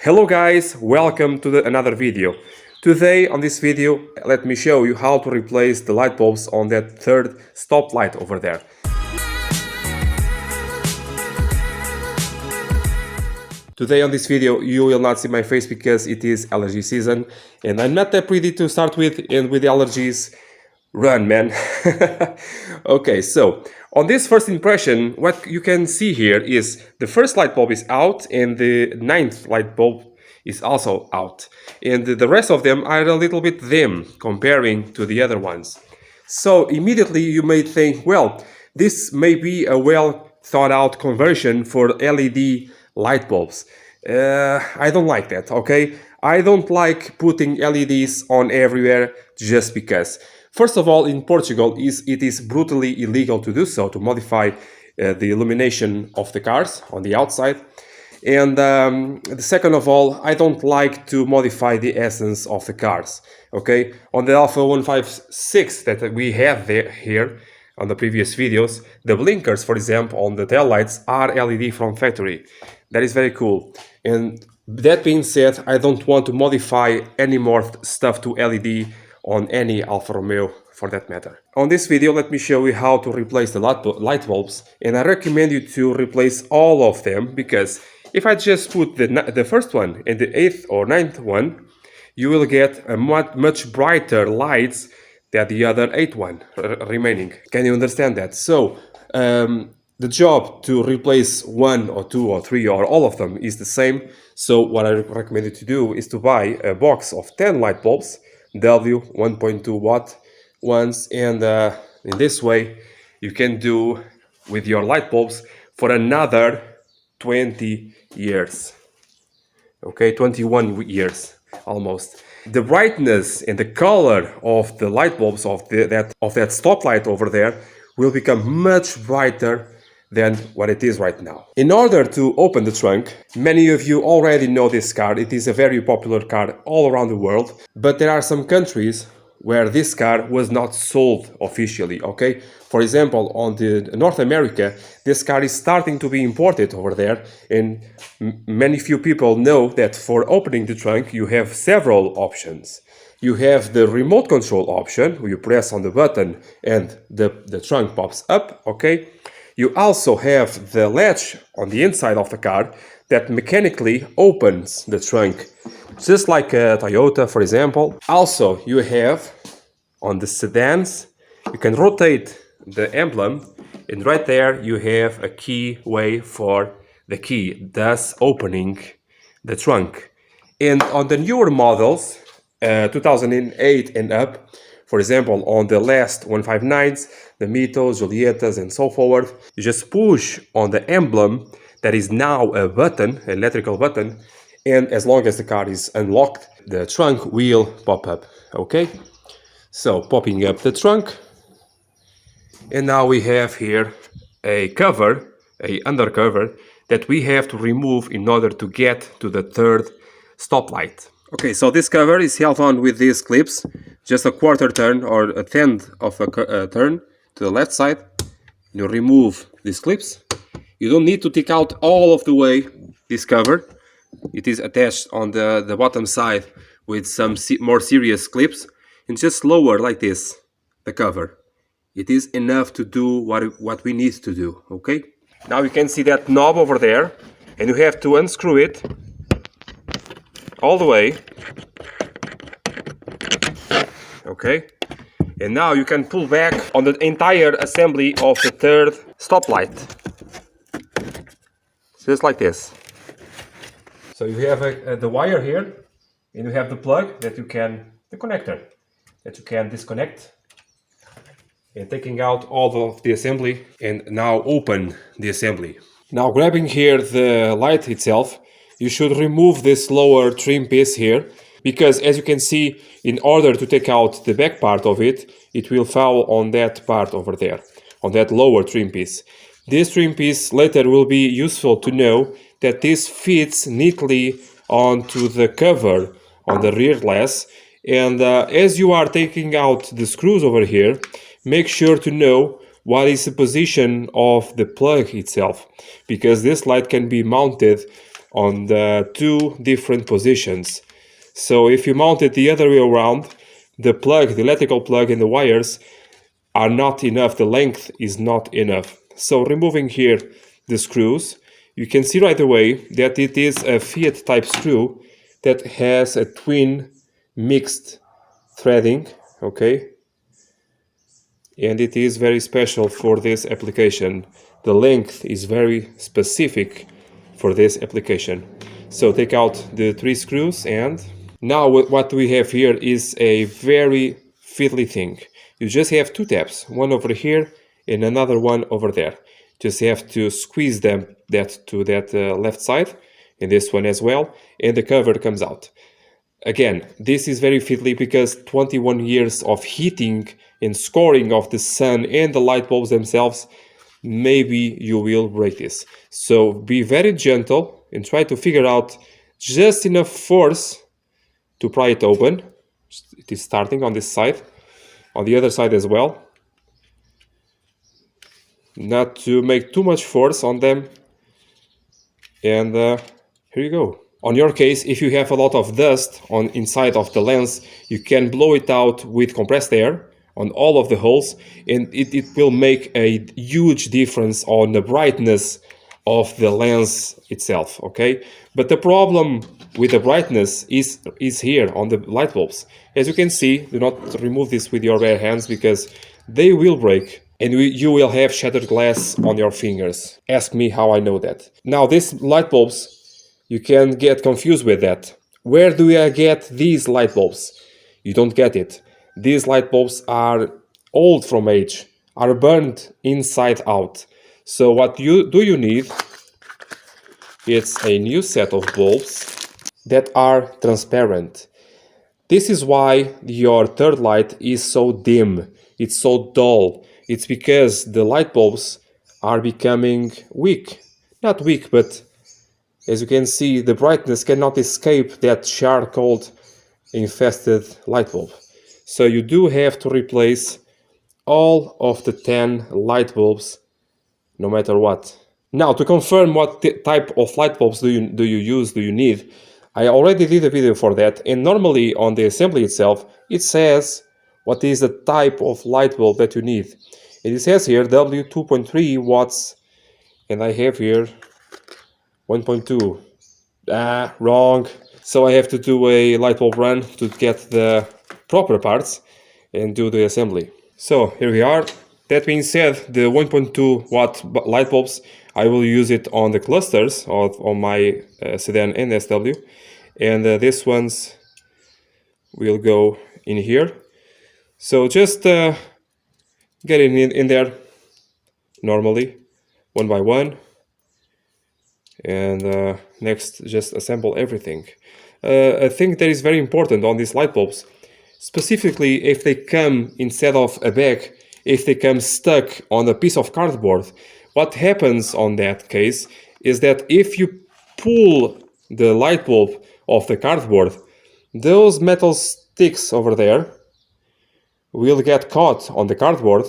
Hello guys, welcome to another video. Today on this video, let me show you how to replace the light bulbs on that third stoplight over there. Today on this video you will not see my face because it is allergy season and I'm not that pretty to start with, and with the allergies, run man. Okay, so on this first impression, what you can see here is the first light bulb is out and the ninth light bulb is also out, and the rest of them are a little bit dim comparing to the other ones. So immediately you may think, well, this may be a well thought out conversion for LED light bulbs. I don't like that, okay? I don't like putting LEDs on everywhere just because. First of all, in Portugal, it is brutally illegal to do so, to modify the illumination of the cars on the outside. And the second of all, I don't like to modify the essence of the cars, okay? On the Alfa 156 that we have here on the previous videos, the blinkers, for example, on the taillights are LED from factory. That is very cool. And that being said, I don't want to modify any more stuff to LED on any Alfa Romeo for that matter. On this video, let me show you how to replace the light bulbs, and I recommend you to replace all of them, because if I just put the first one and the 8th or 9th one, you will get a much brighter lights than the other 8th one remaining. Can you understand that? So the job to replace 1 or 2 or 3 or all of them is the same. So what I recommend you to do is to buy a box of 10 light bulbs, W 1.2 watt ones, and in this way you can do with your light bulbs for another 20 years. Okay, 21 years almost. The brightness and the color of the light bulbs of that stoplight over there will become much brighter than what it is right now. In order to open the trunk, many of you already know this car. It is a very popular car all around the world, but there are some countries where this car was not sold officially, okay? For example, on the North America, this car is starting to be imported over there, and many few people know that for opening the trunk you have several options. You have the remote control option, where you press on the button and the trunk pops up, okay? You also have the latch on the inside of the car that mechanically opens the trunk, just like a Toyota, for example. Also, you have on the sedans, you can rotate the emblem, and right there you have a keyway for the key, thus opening the trunk. And on the newer models, 2008 and up, for example, on the last 159s, the Mitos, Julietas, and so forth, you just push on the emblem that is now a button, an electrical button, and as long as the car is unlocked, the trunk will pop up, okay? So, popping up the trunk, and now we have here a cover, a undercover, that we have to remove in order to get to the third stoplight. Okay, so this cover is held on with these clips, just a quarter turn or a tenth of a turn to the left side. You remove these clips. You don't need to take out all of the way this cover. It is attached on the bottom side with some more serious clips, and just lower like this the cover. It is enough to do what we need to do, okay? Now you can see that knob over there, and you have to unscrew it all the way, okay? And now you can pull back on the entire assembly of the third stoplight, just like this. So you have the wire here, and you have the plug that you can, the connector that you can disconnect, and taking out all of the assembly, and now open the assembly. Now grabbing here the light itself, you should remove this lower trim piece here, because as you can see, in order to take out the back part of it, it will fall on that part over there, on that lower trim piece. This trim piece later will be useful to know that this fits neatly onto the cover on the rear glass, and as you are taking out the screws over here, make sure to know what is the position of the plug itself, because this light can be mounted on the two different positions. So if you mount it the other way around, the plug, the electrical plug and the wires are not enough, the length is not enough. So removing here the screws, you can see right away that it is a Fiat type screw that has a twin mixed threading, okay? And it is very special for this application. The length is very specific for this application. So take out the 3 screws, and now what we have here is a very fiddly thing. You just have 2 tabs, one over here and another one over there. Just have to squeeze them to that left side, and this one as well, and the cover comes out. Again, this is very fiddly because 21 years of heating and scoring of the sun and the light bulbs themselves, maybe you will break this. So be very gentle and try to figure out just enough force to pry it open. It is starting on this side, on the other side as well. Not to make too much force on them. And here you go. On your case, if you have a lot of dust on inside of the lens, you can blow it out with compressed air on all of the holes, and it will make a huge difference on the brightness of the lens itself, okay? But the problem with the brightness is here on the light bulbs. As you can see, do not remove this with your bare hands because they will break and you will have shattered glass on your fingers. Ask me how I know that. Now, these light bulbs, you can get confused with that. Where do I get these light bulbs? You don't get it. These light bulbs are old from age, are burned inside out. So what you need? It's a new set of bulbs that are transparent. This is why your third light is so dim, it's so dull. It's because the light bulbs are becoming weak. Not weak, but as you can see, the brightness cannot escape that charcoal infested light bulb. So you do have to replace all of the 10 light bulbs, no matter what. Now, to confirm what type of light bulbs do you need, I already did a video for that, and normally on the assembly itself, it says what is the type of light bulb that you need. And it says here W 2.3 watts, and I have here 1.2. Wrong. So I have to do a light bulb run to get the proper parts and do the assembly. So here we are. That being said, the 1.2 watt light bulbs, I will use it on the clusters on my Sedan and SW, and these ones will go in here. So just get it in there normally, one by one, and next just assemble everything. A thing that is very important on these light bulbs, specifically if they come instead of a bag, if they come stuck on a piece of cardboard, what happens on that case is that if you pull the light bulb off the cardboard, those metal sticks over there will get caught on the cardboard,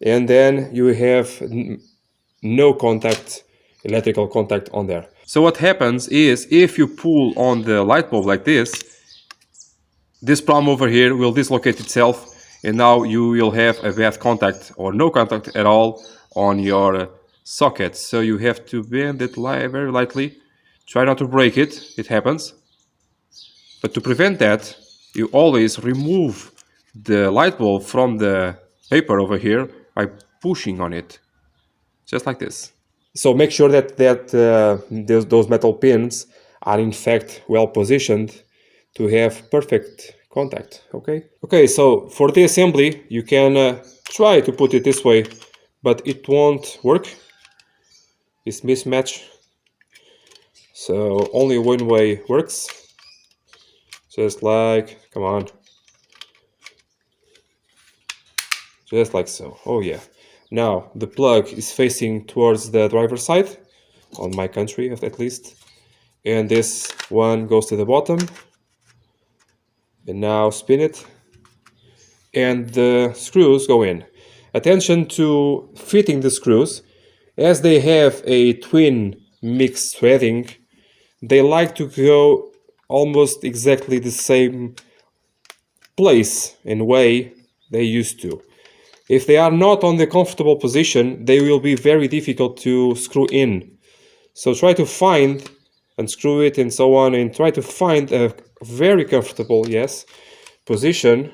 and then you have no contact, electrical contact on there. So what happens is if you pull on the light bulb like this problem over here will dislocate itself, and now you will have a bad contact or no contact at all on your socket. So you have to bend it very lightly. Try not to break it, it happens. But to prevent that, you always remove the light bulb from the paper over here by pushing on it, just like this. So make sure that those metal pins are in fact well positioned to have perfect contact, okay? Okay, so for the assembly, you can try to put it this way, but it won't work. It's mismatch. So only one way works. Just like, come on. Just like so, oh yeah. Now, the plug is facing towards the driver's side, on my country at least. And this one goes to the bottom. And now spin it. And the screws go in. Attention to fitting the screws. As they have a twin mixed threading, they like to go almost exactly the same place and way they used to. If they are not on the comfortable position, they will be very difficult to screw in. So try to find and screw it and so on, and try to find a very comfortable, yes, position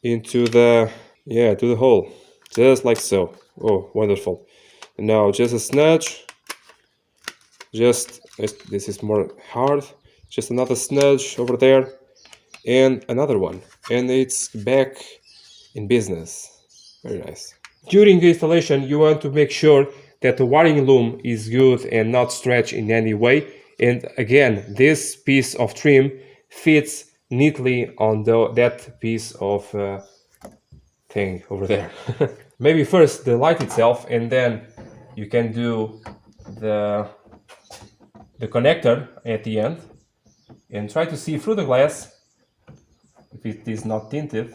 into the, yeah, to the hole, just like so. Oh, wonderful. Now just a snudge, just, this is more hard, just another snudge over there, and another one, and it's back in business. Very nice. During the installation, you want to make sure that the wiring loom is good and not stretched in any way. And again, this piece of trim fits neatly on that piece of thing over there. Maybe first the light itself, and then you can do the connector at the end, and try to see through the glass, if it is not tinted,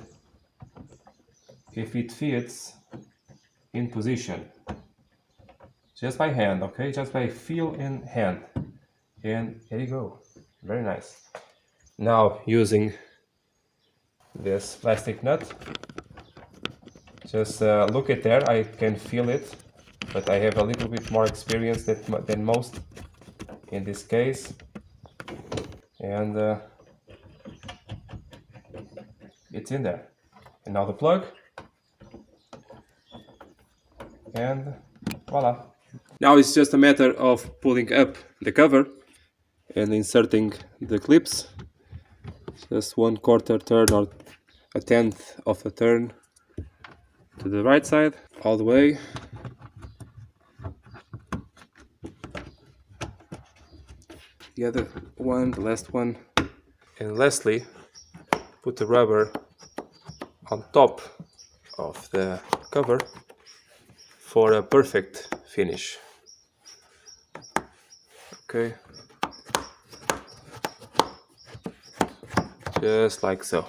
if it fits in position, just by hand, okay, just by feel in hand, and there you go. Very nice. Now using this plastic nut, just look at there, I can feel it, but I have a little bit more experience than most in this case, and it's in there. And now the plug, and voila. Now it's just a matter of pulling up the cover and inserting the clips, just 1/4 turn or 1/10 of a turn to the right side, all the way. The other one, the last one. And lastly, put the rubber on top of the cover for a perfect finish. Okay, just like so.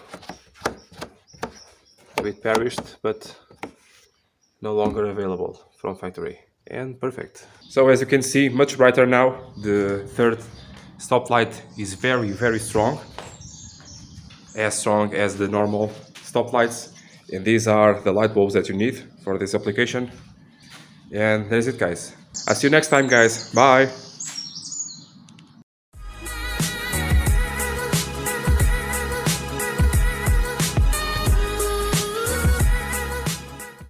A bit perished, but no longer available from factory, and perfect. So as you can see, much brighter now. The third stoplight is very strong, as strong as the normal stoplights, and these are the light bulbs that you need for this application. And there's it, guys. I'll see you next time, guys. Bye.